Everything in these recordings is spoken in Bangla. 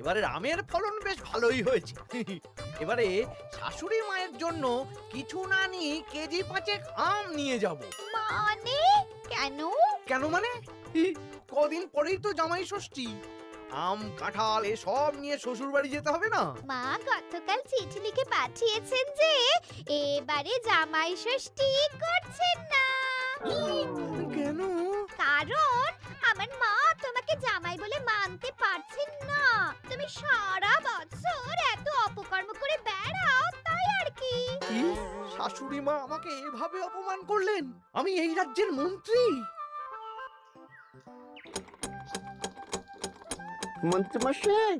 এবারে আমের ফলন বেশ ভালোই হয়েছে। এবারে শাশুড়ি মায়ের জন্য কিছু না নিয়ে কেজি 5 আম নিয়ে যাব। মানে কেন? কেন মানে? কদিন পরেই তো জামাই ষষ্ঠী। আম কাঁঠাল এসব নিয়ে শ্বশুর বাড়ি যেতে হবে না? মা গতকাল চিঠি লিখে পাঠিয়েছেন যে এবারে জামাই ষষ্ঠী করছেন না। কেন? কারণ আমার মা তোমাকে জামাই বলে মানতে পারছেন না। তুমি সারা বছর এত অপকর্ম করে বেড়াও, তাই আর কি। শাশুড়ি মা আমাকে এভাবে অপমান করলেন? আমি এই রাজ্যের মন্ত্রী। মন্ত্রীমশাই,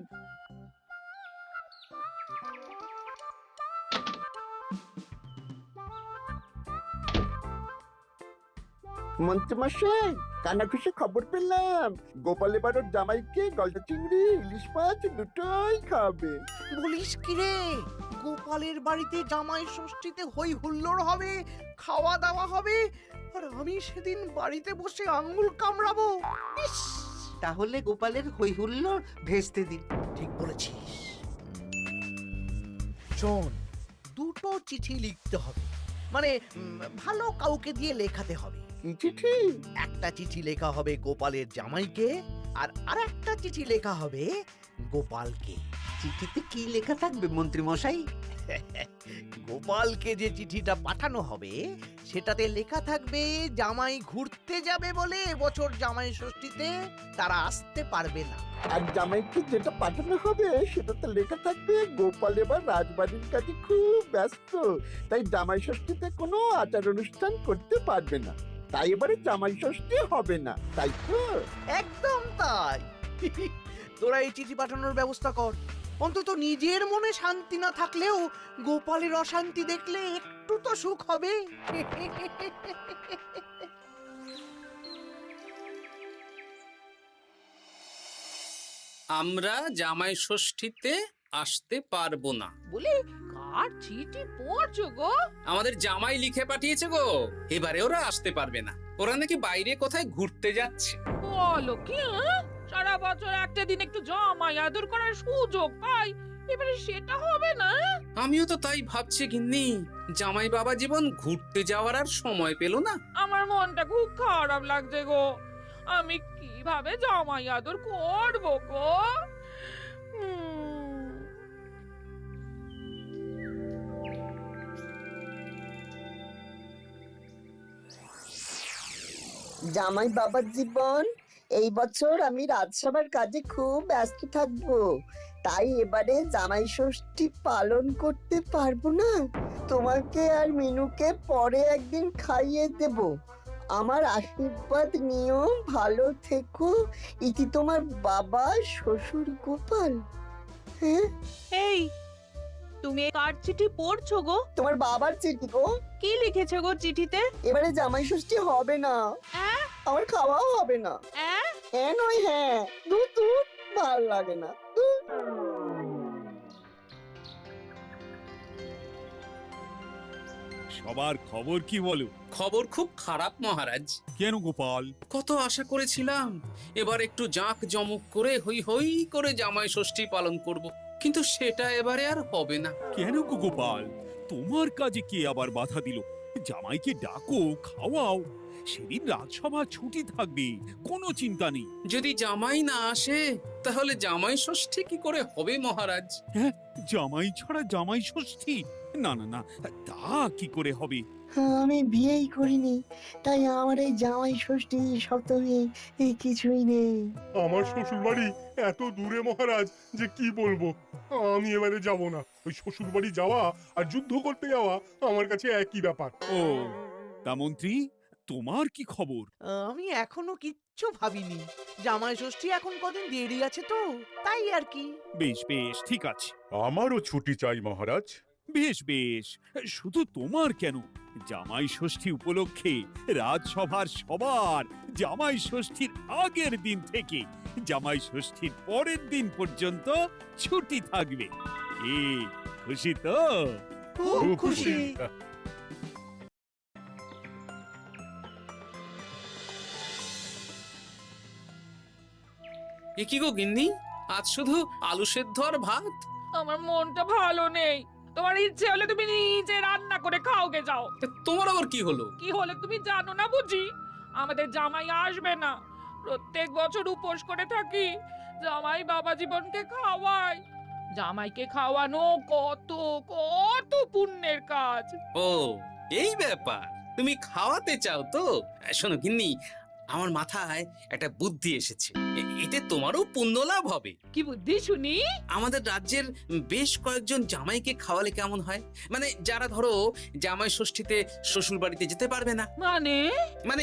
মন্ত্রীমশাই, কানাঘুষে খবর পেলাম গোপাল এবার ওর জামাইকে গলদা চিংড়ি ইলিশ মাছ দুটোই খাবে। বলিস কি রে? গোপালের বাড়িতে জামাই ষষ্ঠীতে হই হুল্লোড় হবে, খাওয়া দাওয়া হবে, আর আমি সেদিন বাড়িতে বসে আঙ্গুল কামড়াবো। ইস! তাহলে গোপালের হই হুল্লোড় ভেস্তে দিন। ঠিক বলেছিস। শোন, দুটো চিঠি লিখতে হবে, মানে ভালো কাউকে দিয়ে লেখাতে হবে। কি চিঠি? একটা চিঠি লেখা হবে গোপালের জামাইকে, আর আরেকটা চিঠি লেখা হবে গোপালকে। চিঠিতে কি লেখা থাকবে মন্ত্রী মশাই? গোপালকে যে চিঠিটা পাঠানো হবে সেটাতে লেখা থাকবে জামাই ঘুরতে যাবে বলে এবছর জামাই ষষ্ঠীতে তারা আসতে পারবে না। আর জামাইকে যেটা পাঠানো হবে সেটাতে লেখা থাকবে গোপাল এবার রাজবাড়ির কাছে খুব ব্যস্ত, তাই জামাই ষষ্ঠীতে কোনো আচার অনুষ্ঠান করতে পারবে না, তাই এবারে জামাই ষষ্ঠী হবে না, তাই তো? একদম তাই। তোরা এই চিঠি পাঠানোর ব্যবস্থা কর। অন্তত নিজের মনে শান্তি না থাকলেও গোপালের অশান্তি দেখলে একটু তো সুখ হবে। আমরা জামাই ষষ্ঠীতে আসতে পারবো না বলে কার চিঠি পড়ছো গো? আমাদের জামাই লিখে পাঠিয়েছে গো, এবারে ওরা আসতে পারবে না। ওরা নাকি বাইরে কোথায় ঘুরতে যাচ্ছে। বলো কি? হ্যাঁ? সারা বছর একটা দিন একটু জামাই আদর করার সুযোগ পাই, এবারে সেটা হবে না? আমিও তো তাই ভাবছি গিন্নি, জামাই বাবা জীবন ঘুরতে যাওয়ার আর সময় পেল না। আমার মনটা খুব খারাপ লাগছে গো। আমি কিভাবে জামাই আদর করবো গো? জামাই বাবার জীবন, এই বছর আমি রাজসভার কাজে খুব ব্যস্ত থাকবো, তাই এবারে জামাই ষষ্ঠী পালন করতে পারবো না। তোমাকে আর মিনুকে পরে একদিন খাইয়ে দেব। আমার আশীর্বাদ নিও, ভালো থেকো। ইতি তোমার বাবা শ্বশুর গোপাল। হ্যাঁ, এই তুমি কার চিঠি পড়ছো গো? তোমার বাবার চিঠি গো। কি লিখেছে গো চিঠিতে? এবারে জামাই ষষ্ঠী হবে না, আমার খাওয়াও হবে না। হ্যাঁ নয় হ্যাঁ, দূর দূর, ভাল লাগে না। সবার খবর কি বলো? খবর খুব খারাপ মহারাজ। কেন গোপাল? কত আশা করেছিলাম এবার একটু জাঁক জমক করে হই হই করে জামাই ষষ্ঠী পালন করব, কিন্তু সেটা এবারে আর হবে না। কেন গো গোপাল, তোমার কাজে কে আবার বাধা দিল? জামাইকে ডাকো, খাওয়াও, সেদিন রাজসভা ছুটি থাকবে, কোনো চিন্তা নেই। যদি জামাই না আসে তাহলে জামাই ষষ্ঠী কি করে হবে মহারাজ? হ্যাঁ, জামাই ছাড়া জামাই ষষ্ঠী? না না না, তা কি করে হবে? আমি বিয়েই করিনি, তাই আমার এই জামাই ষষ্ঠী সপ্তমী এই কিছুই নেই। আমার শ্বশুর বাড়ি এত দূরে মহারাজ যে কি বলবো। আমি এবারে যাব না। ওই শ্বশুর বাড়ি যাওয়া আর যুদ্ধ করতে যাওয়া আমার কাছে একই ব্যাপার। ও, তা মন্ত্রী, তোমার কি খবর? আমি এখনো কিচ্ছু ভাবিনি। জামাই ষষ্ঠী এখন কদিন দেরি আছে তো, তাই আর কি। বেশ বেশ, ঠিক আছে। আমারও ছুটি চাই মহারাজ। বেশ বেশ, শুধু তোমার কেন, জামাই ষষ্ঠী উপলক্ষে রাজসভার সবার জামাই ষষ্ঠীর আগের দিন থেকে জামাই ষষ্ঠীর পরের দিন পর্যন্ত ছুটি থাকবে। কি খুশি তো? খুব খুশি। এ কি গো গিন্নি, আজ শুধু আলু সেদ্ধ আর ভাত? আমার মনটা ভালো নেই। তোমার ইচ্ছে হলে তুমি নিজে রান্না করে খাওগে যাও। তা তোমার আবার কি হলো? কি হলে তুমি জানো না বুঝি? আমাদের জামাই আসবে না। প্রত্যেক বছর উপোস করে থাকি, জামাই বাবা জীবনকে খাওয়ায়। জামাইকে খাওয়ানো কত কত পুণ্যের কাজ। ও, এই ব্যাপার। তুমি খাওয়াতে চাও তো? শোনো গিন্নি, আমার মাথায় একটা বুদ্ধি এসেছে। এতে তোমারও পুণ্য লাভ হবে। কি বুদ্ধি শুনি? আমাদের রাজ্যের বেশ কয়েকজন জামাইকে খাওয়ালে কেমন হয়? মানে যারা ধরো জামাই ষষ্ঠীতে শ্বশুর বাড়িতে যেতে পারবে না। মানে মানে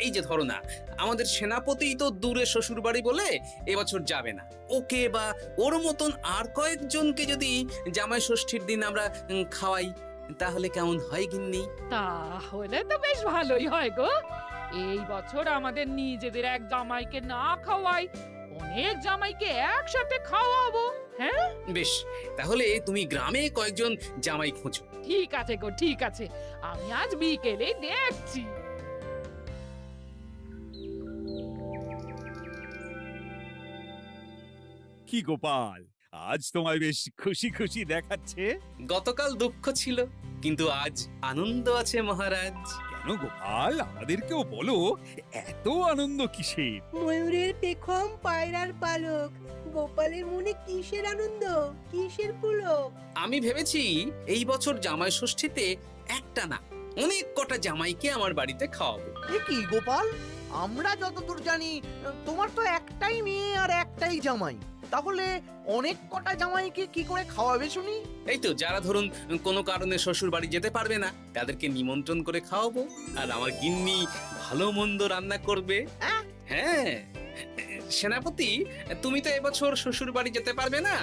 এই যে ধরো না, আমাদের সেনাপতি তো দূরে শ্বশুর বাড়ি বলে এবছর যাবে না। ওকে বা ওর মতন আর কয়েকজনকে যদি জামাই ষষ্ঠীর দিন আমরা খাওয়াই, তাহলে কেমন হয় গিন্নি? তাহলে তো বেশ ভালোই হয় গো। এই বছর আমাদের নিজেদের এক জামাইকে না খাওয়াই, অনেক জামাইকে একসাথে খাওয়াবো। হ্যাঁ, বেশ, তাহলে তুমি গ্রামে কয়েকজন জামাই খোঁজো। ঠিক আছে গো, ঠিক আছে। আমি আজ বিকেলে দেখছি। কি গোপাল, আজ তোমায় বেশ খুশি খুশি দেখাচ্ছে। গতকাল দুঃখ ছিল, কিন্তু আজ আনন্দ আছে মহারাজ। কেন গোপাল, আমাদেরকেও বলো, এত আনন্দ কিসের? ময়ূরের পেখম পায়রার পালক, গোপালের মনে কিসের আনন্দ, কিসের পুলক? আমি ভেবেছি এই বছর জামাই ষষ্ঠীতে একটা না, অনেক কটা জামাইকে আমার বাড়িতে খাওয়াবো। এ কি গোপাল, আমরা যতদূর জানি তোমার তো একটাই মেয়ে আর একটাই জামাই, তাহলে অনেক কটা জামাইকে কি করে খাওয়াবে শুনি? এই তো যারা ধরুন কোনো কারণে শ্বশুর বাড়ি যেতে পারবে না, তাদেরকে নিমন্ত্রণ করে খাওয়াবো। আর আমার গিন্নি ভালো মন্দ রান্না করবে। হ্যাঁ সেনাপতি, তুমি তো এবছর শ্বশুর বাড়ি যেতে পারবে না,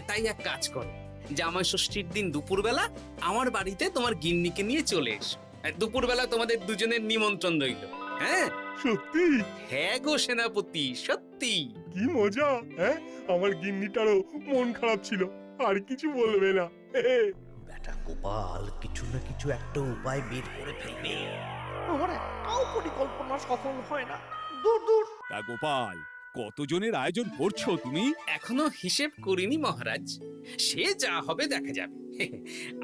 তাই এক কাজ করো, জামাই ষষ্ঠীর দিন দুপুরবেলা আমার বাড়িতে তোমার গিন্নিকে নিয়ে চলে এসো। দুপুরবেলা তোমাদের দুজনের নিমন্ত্রণ রইল। হ্যাঁ সত্যি? হ্যাঁ গো সেনাপতি, সত্যি। কি মজা! হ্যাঁ, আমার গিন্নিটারও মন খারাপ ছিল, আর কিছু বলবে না। বেটা গোপাল কিছু না কিছু একটা উপায় বের করে ফেলবে। আমার একটাও পরিকল্পনা সফল হয় না। দূর দূর। তা গোপাল, কতজনের আয়োজন করছো তুমি? এখনো হিসেব করিনি মহারাজ, সে যা হবে দেখা যাবে।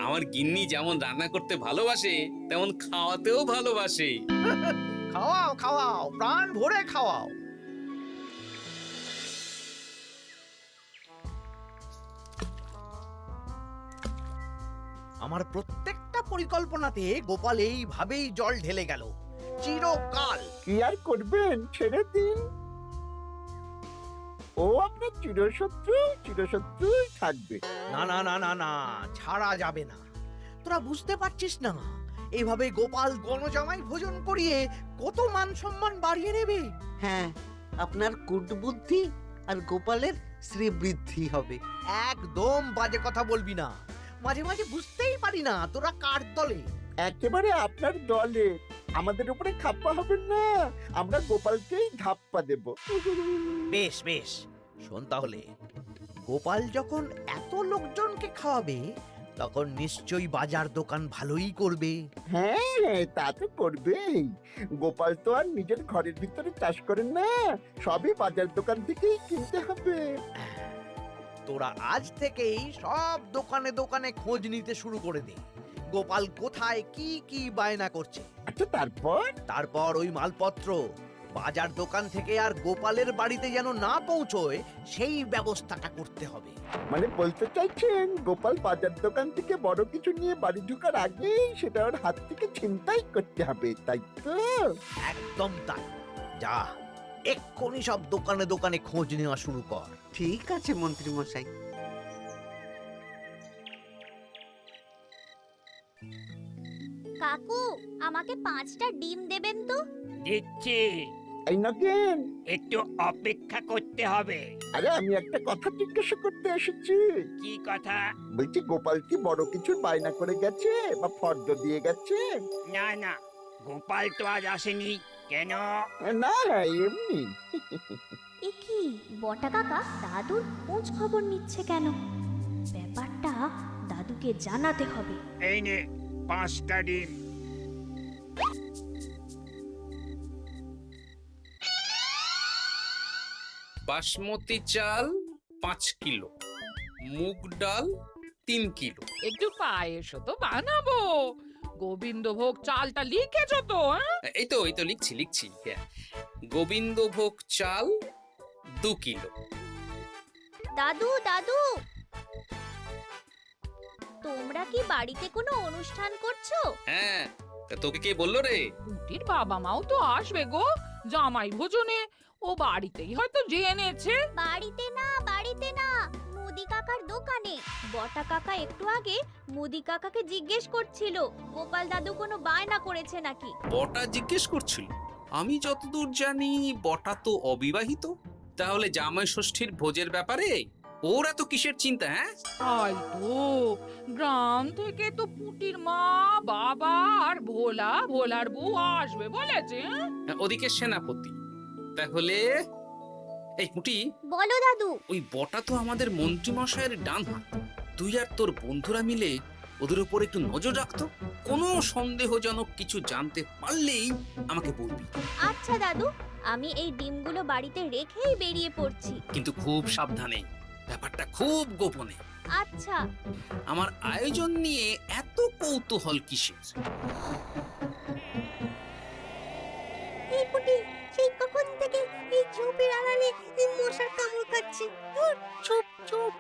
আমার গিন্নি যেমন রান্না করতে ভালোবাসে, তেমন খাওয়াতেও ভালোবাসে। খাওয়াও খাওয়াও, প্রাণ ভরে খাওয়াও। আমার প্রত্যেকটা পরিকল্পনাতে গোপাল এইভাবেই জল ঢেলে গেল চিরকাল। কি আর করবেন, ছেড়ে দিন। ও আপনার চিরশত্রুই থাকবে। না না না না না, ছাড়া যাবে না। তোরা বুঝতে পারছিস না, এইভাবে গোপাল গণজামাই ভোজন করিয়ে কত মান সম্মান বাড়িয়ে নেবে। হ্যাঁ, আপনার কূটবুদ্ধি আর গোপালের শ্রীবৃদ্ধি হবে। একদম বাজে কথা বলবি না। মাঝে মাঝে বুঝতেই পারি না তোরা কার দলে। একেবারে আপনার দলে। আমাদের উপরে খাপ্পা হবেন না, আমরা গোপালকেই ধাপ্পা দেব। বেশ বেশ, শোন তাহলে, গোপাল যখন এত লোকজনকে খাওয়াবে, তখন নিশ্চয়ই বাজার দোকান ভালোই করবে। হ্যাঁ, তা তো করবেই। গোপাল তো আর নিজের ঘরের ভিতরে চাষ করেন না, সবই বাজার দোকান থেকেই কিনতে হবে। তোরা আজ থেকেই সব দোকানে দোকানে খোঁজ নিতে শুরু করে দে, গোপাল কোথায় কি কি বায়না করছে। আচ্ছা, তারপর ওই মালপত্র বাজার দোকান থেকে আর গোপালের বাড়িতে যেন না পৌঁছয়, সেই ব্যবস্থাটা করতে হবে। মানে বলতে চাইছেন গোপাল বাজার দোকান থেকে বড় কিছু নিয়ে বাড়ি ঢোকার আগেই সেটা ওর হাত থেকে ছিনতাই করতে হবে, তাই তো? একদম তাই। যা, এক্ষুনি সব দোকানে দোকানে খোঁজ নেওয়া শুরু কর। ঠিক আছে মন্ত্রী মশাই। কাকু, আমাকে 5টা ডিম দেবেন তো? দিচ্ছি, এই নগেন, একটু অপেক্ষা করতে হবে। আরে আমি একটা কথা জিজ্ঞাসা করতে এসেছি। কি কথা? বলছি গোপাল কি বড় কিছুর বায়না করে গেছে বা ফর্দ দিয়ে গেছে? না না, গোপাল তো আজ আসেনি। কেন? না, এমনি। এ কি, বটা কাকা দাদুর খোঁজ খবর নিচ্ছে কেন? ব্যাপারটা দাদুকে জানাতে হবে। এই নে 5টা ডিম। বাসমতি চাল 5 কিলো, মুগ ডাল 3 কিলো। একটু পায়েসও তো বানাবো। গোবিন্দভোগ চালটা লিখেছো তো? এই তো লিখছি। হ্যাঁ, গোবিন্দভোগ চাল 2 কিলো। দাদু দাদু, তোমরা কি বাড়িতে কোনো অনুষ্ঠান করছো? হ্যাঁ, তা তোকে কে বললো রে? পুটির বাবা মাও তো আসবে গো, জামাই ভোজনে। ও বাড়িতেই হয়তো জেনেছে। বাড়িতে না, মুদি কাকার দোকানে। বটা কাকা একটু আগে মুদি কাকাকে জিজ্ঞেস করছিল গোপাল দাদু কোনো বায়না করেছে নাকি। বটা জিজ্ঞেস করছিল? আমি যতদূর জানি বটা তো অবিবাহিত। তাহলে জামাই ষষ্ঠীর ভোজের ব্যাপারে ওরা তো কিসের চিন্তা? হ্যাঁ, তাই তো, গ্রাম থেকে তো পুটির মা, বাবা আর ভোলার বউ আসবে বলেছে। ওদিকে সেনাপতি। তাহলে এই পুটি, বলো দাদু। ওই বটা তো আমাদের মন্ত্রী মশাইয়ের ডান হাত। তুই আর তোর বন্ধুরা মিলে ওদের উপর একটু নজর রাখতো। কোনো সন্দেহজনক কিছু জানতে পারলেই আমাকে বলবি। আচ্ছা দাদু, আমি এই ডিমগুলো বাড়িতে রেখেই বেরিয়ে পড়ছি। কিন্তু খুব সাবধানে, ব্যাপারটা খুব গোপনে। আচ্ছা। আমার আয়োজন নিয়ে এত কৌতূহল কিসের? এই পুটি, সেই কখন থেকে এই ঝোপের আড়ালে মশার কামড় খাচ্ছে। চুপ চুপ,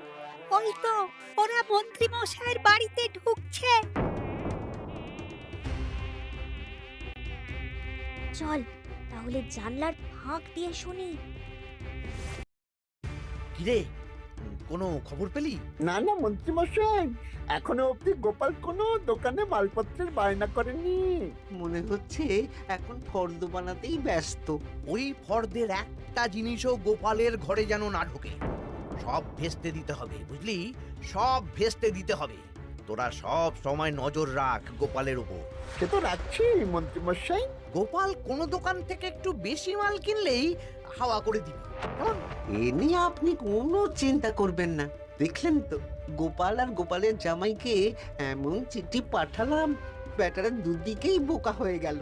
ওই তো ওরা মন্ত্রী মশাইয়ের বাড়িতে ঢুকছে। চল তাহলে জানলার ফাঁক দিয়ে শুনি। কিরে, কোনো খবর পেলি? না মন্ত্রী মশাই, এখনো অবধি গোপাল কোনো দোকানে মালপত্রের বায়না করেনি। মনে হচ্ছে এখন ফর্দ বানাতেই ব্যস্ত। ওই ফর্দের একটা জিনিসও গোপালের ঘরে যেন না ঢোকে। সব ভেস্তে দিতে হবে, বুঝলি? সব ভেস্তে দিতে হবে। তোরা সব সময় নজর রাখ গোপালের উপর। সে তো রাখছি মন্ত্রী মশাই। গোপাল কোনো দোকান থেকে একটু বেশি মাল কিনলেই হাওয়া করে দিবি। কেমন? এ নিয়ে আপনি কোনো চিন্তা করবেন না। দেখলেন তো, গোপাল আর গোপালের জামাইকে এমন চিঠি পাঠালাম, ব্যাটারা দুদিকেই বোকা হয়ে গেল।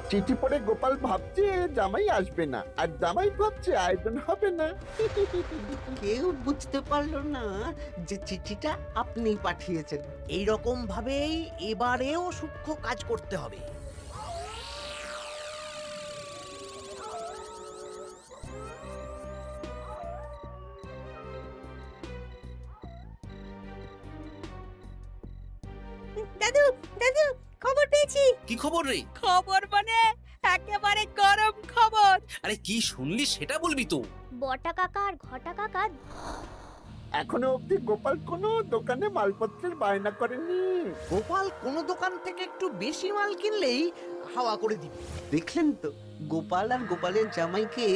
চিঠি পড়ে গোপাল ভাবছে জামাই আসবে না, আর জামাই ভাবছে আয়োজন হবে না। কেউ বুঝতে পারলো না যে চিঠিটা আপনি পাঠিয়েছেন। এইরকম ভাবেই এবারেও সূক্ষ্ম কাজ করতে হবে। দাদু দাদু, খবর পেয়েছি। কি খবর রে? খবর মানে একেবারে গরম খবর। আরে কি শুনলি সেটা বলবি তো। বটা কাকা আর ঘটা কাকা এখনো অবধি গোপাল কোনো দোকানে মালপত্রের বায়না করেনি। গোপাল কোনো দোকান থেকে একটু বেশি মাল কিনলেই হাওয়া করে দিবি। দেখলেন তো, গোপাল আর গোপালের জামাইকে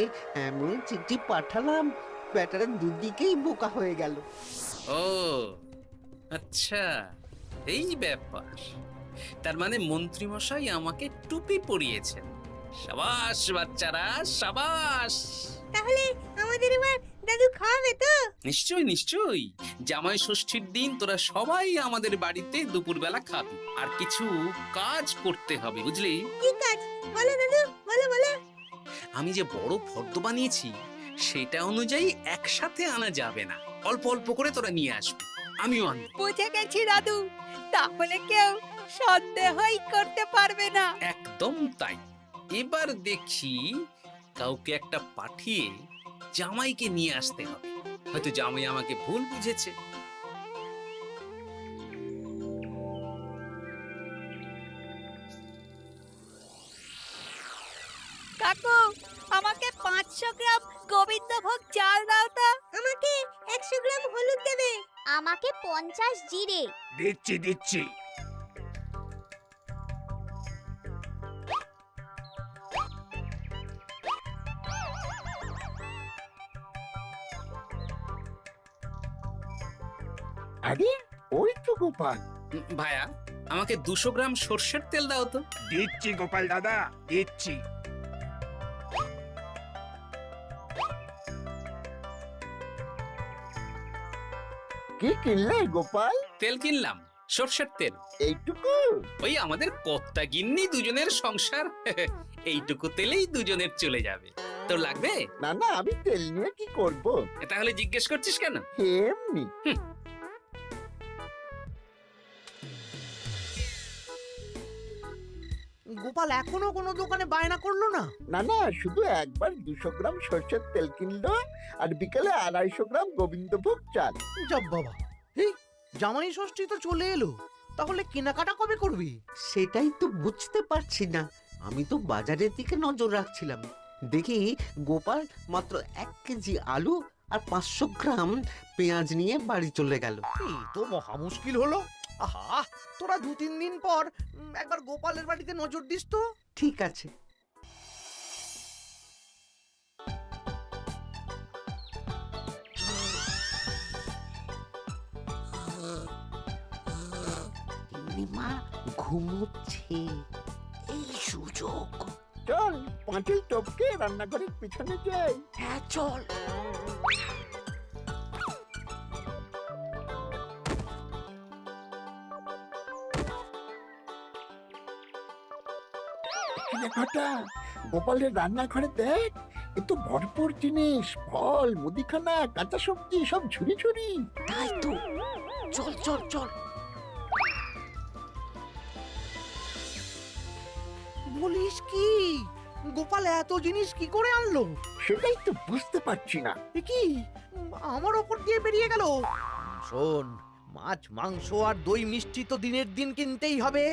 এমন চিঠি পাঠালাম, ব্যাটারা দুদিকেই বোকা হয়ে গেল। ও আচ্ছা, এই ব্যাপার। তার মানে মন্ত্রী মশাই আমাকে টুপি পরিয়েছেন। সাবাস বাচ্চারা, সাবাস। তাহলে আমাদের এবার দাদু খাওয়াবে তো? নিশ্চয়ই। জামাই ষষ্ঠীর দিন তোরা সবাই আমাদের বাড়িতে দুপুরবেলা খাবি। আর কিছু কাজ করতে হবে, বুঝলি? কি কাজ? বলো দাদু, বলো। আমি যে বড় ফর্দ বানিয়েছি সেটা অনুযায়ী একসাথে আনা যাবে না, অল্প অল্প করে তোরা নিয়ে আসবি। আমিও আনবো। বুঝে গেছি দাদু, তাহলে কেউ সন্দেহই করতে পারবে না। একদম তাই। এবার দেখি কাউকে একটা পাঠিয়ে জামাইকে নিয়ে আসতে হবে। হয়তো জামাই আমাকে ভুল বুঝেছে। কাকু, আমাকে 500 গ্রাম গোবিন্দভোগ চাল দাও তো। আমাকে 100 গ্রাম হলুদ দেবে। আমাকে 50 জিরে। দিচ্ছি আরে ওই তো গোপাল। ভাইয়া, আমাকে 200 গ্রাম সর্ষের তেল দাও তো। দিচ্ছি গোপাল দাদা, দিচ্ছি। কি কিনলে গোপাল? তেল কিনলাম, সর্ষের তেল। এইটুকু? ওই আমাদের কর্তা গিন্নি দুজনের সংসার, এইটুকু তেলেই দুজনের চলে যাবে। তোর লাগবে? না না, আমি তেল নিয়ে কি করব? তাহলে জিজ্ঞেস করছিস কেন? এমনি। গোপাল এখনো কোনো দোকানে বায়না করলো না? না না, শুধু একবার 200 গ্রাম সর্ষের তেল কিনলো আর বিকেলে 250 গ্রাম গোবিন্দভোগ চাল। যাব বাবা, এই জামাই ষষ্ঠী তো চলে এলো, তাহলে কেনাকাটা কবে করবি? সেটাই তো বুঝতে পারছি না। আমি তো বাজারের দিকে নজর রাখছিলাম, দেখি গোপাল মাত্র 1 কেজি আলু আর 500 গ্রাম পেঁয়াজ নিয়ে বাড়ি চলে গেল। এই তো মহা মুশকিল হলো। আহা, তোরা 2-3 দিন পর একবার গোপালের বাড়িতে নজর দিস তো। ঠিক আছে। মা ঘুমোচ্ছে, এই সুযোগ। চল পাঁচিল টপকে রান্নাঘরের পিছনে যাই। হ্যাঁ চল। ঘটা, গোপালের রান্নাঘরে দেখ, এ তো ভরপুর জিনিস, ফল, মুদিখানা, কাঁচা সবজি সব ঝুড়ি ঝুড়ি। তাই তো, চল চল চল। বলিস কি, গোপাল এত জিনিস কি করে আনলো? সেটাই তো বুঝতে পারছি না। এ কি, আমার ওপর দিয়ে বেরিয়ে গেল? শোন, মাছ, মাংস আর দই মিষ্টি তো দিনের দিন কিনতেই হবে,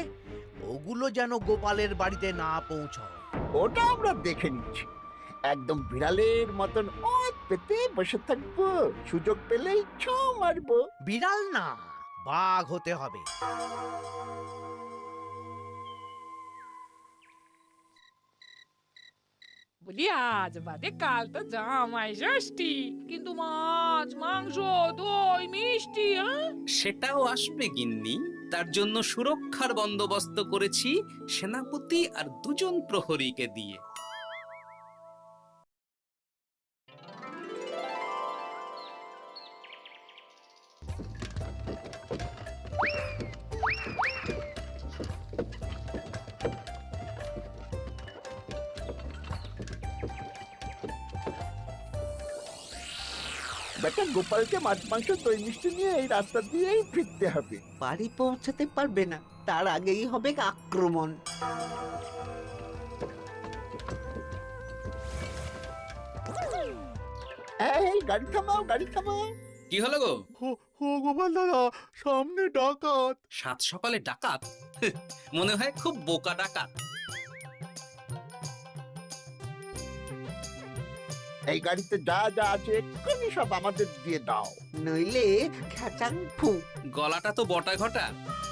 ওগুলো যেন গোপালের বাড়িতে না পৌঁছায়। ওটা আমরা দেখে নিচ্ছি। একদম বিড়ালের মতন ওত পেতে বসে থাকবো, সুযোগ পেলেই ছো মারবো। বিড়াল না, বাঘ হতে হবে। বলি আজ বাদে কাল তো জামাই ষষ্ঠী, কিন্তু মাছ মাংস দই মিষ্টি সেটাও আসবে গিন্নি। তার জন্য সুরক্ষার বন্দোবস্ত করেছি সেনাপতি আর 2 জন প্রহরীকে দিয়ে। বেটা গোপালকে মাছ মাংস দই মিষ্টি নিয়ে এই রাস্তা দিয়েই ফিরতে হবে। বাড়ি পৌঁছাতে পারবে না, তার আগেই হবে আক্রমণ। এই গাড়ি থামাও, গাড়ি থামাও। কি হলো গো? ও গোপাল দাদা, সামনে ডাকাত। 7 সকালে ডাকাত? মনে হয় খুব বোকা ডাকাত। এই গাড়িতে যা যা আছে এক্ষুনি সব আমাদের দিয়ে দাও। নইলে খেচাং ফু। গলাটা তো বটা ঘটা।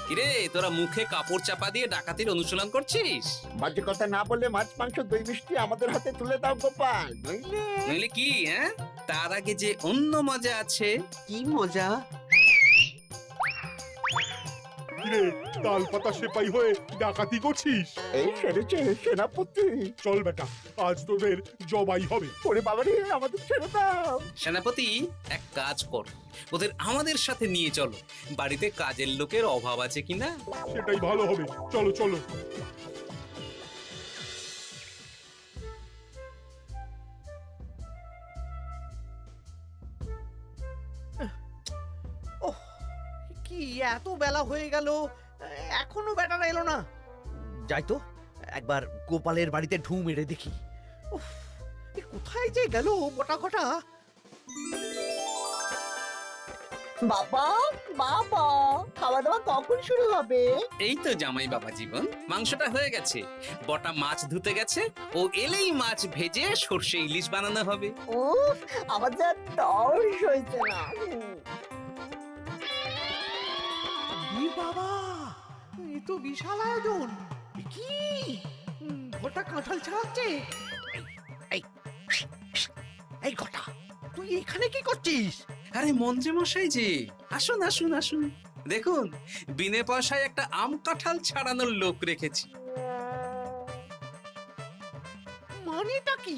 কিরে, তোরা মুখে কাপড় চাপা দিয়ে ডাকাতির অনুশীলন করছিস? বাজে কথা না বলে মাছ মাংস দই মিষ্টি আমাদের হাতে তুলে দাও গোপাল, নইলে। নইলে কি? হ্যাঁ, তার আগে যে অন্য মজা আছে। কি মজা? কিরে, তাল পাতা সেপাই হয়ে ডাকাতি করছিস? এই সেরেছে সেনাপতি। চল বেটা, আজ তোদের জবাই হবে। ওরে বাবারে, আমাদের ছেড়ে দাও। সেনাপতি, এক কাজ কর, ওদের আমাদের সাথে নিয়ে চলো। বাড়িতে কাজের লোকের অভাব আছে কিনা। সেটাই ভালো হবে, চলো চলো। ওহ, কি এত বেলা হয়ে গেল, এখনো বেটারা এলো না। যাই তো, একবার গোপালের বাড়িতে ঢু মেরে দেখি। উফ, এ কোথায় যে গেল বটা ঘটা? বাবা বাবা, খাওয়া দাওয়া কখন শুরু হবে? এই তো জামাই বাবা জীবন, মাংসটা হয়ে গেছে, বটা মাছ ধুতে গেছে, ও এলেই মাছ ভেজে সর্ষে ইলিশ বানানো হবে। উফ, আমার যা তর্স হয়েছে না। এ বাবা, এ তো বিশাল আয়োজন। এ কি, ঘটা কাঁঠাল ছাড়াচ্ছে? এই, এই ঘটা, তুই এখানে কি করছিস? আরে মন্ত্রী মশাই যে, আসুন আসুন আসুন, দেখুন বিনে পয়সায় একটা আম কাঁঠাল ছাড়ানোর লোক রেখেছি। মানেটা কি?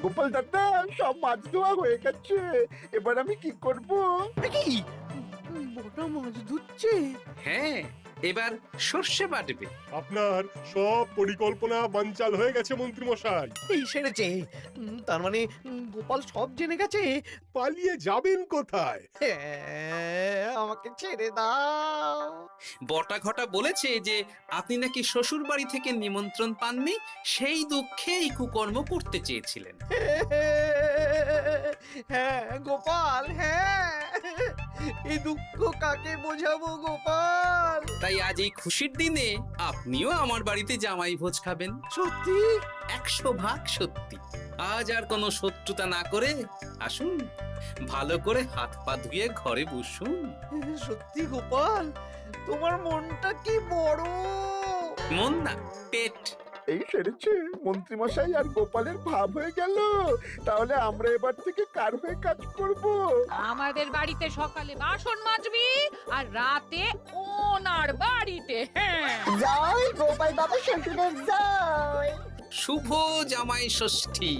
গোপাল দাদা, সব মাছ ধোয়া হয়ে গেছে, এবার আমি কি করব? এ কি, বটা মাছ ধুচ্ছে? হ্যাঁ, এবার সর্ষে বাটবে। আপনার সব পরিকল্পনা বানচাল হয়ে গেছে মন্ত্রী মশাই। এই সেরেছে। তার মানে গোপাল সব জেনে গেছে। পালিয়ে যাবেন কোথায়? আমাকে ছেড়ে দাও। বটা ঘটা বলেছে যে আপনি নাকি শ্বশুর বাড়ি থেকে নিমন্ত্রণ পাননি, সেই দুঃখে এই কুকর্ম করতে চেয়েছিলেন। হ্যাঁ গোপাল, হ্যাঁ, এই দুঃখ কাকে বোঝাবো গোপাল? তাই আজ এই খুশির দিনে আপনিও আমার বাড়িতে জামাই ভোজ খাবেন। সত্যি? 100% সত্যি। আজ আর কোনো শত্রুতা না করে আসুন, ভালো করে হাত পা ধুয়ে ঘরে বসুন। সত্যি গোপাল, তোমার মনটা কি বড়। মন না, পেট। এই সেরেছে, মন্ত্রী মশাই আর গোপালের ভাব হয়ে গেল। তাহলে আমরা এবার থেকে কার হয়ে কাজ করব? আমাদের বাড়িতে সকালে বাসন মাজবি আর রাতে ওনার বাড়িতে। হ্যাঁ, জয় গোপাল বাবা শ্বশুরের জয়। শুভ জামাই ষষ্ঠী।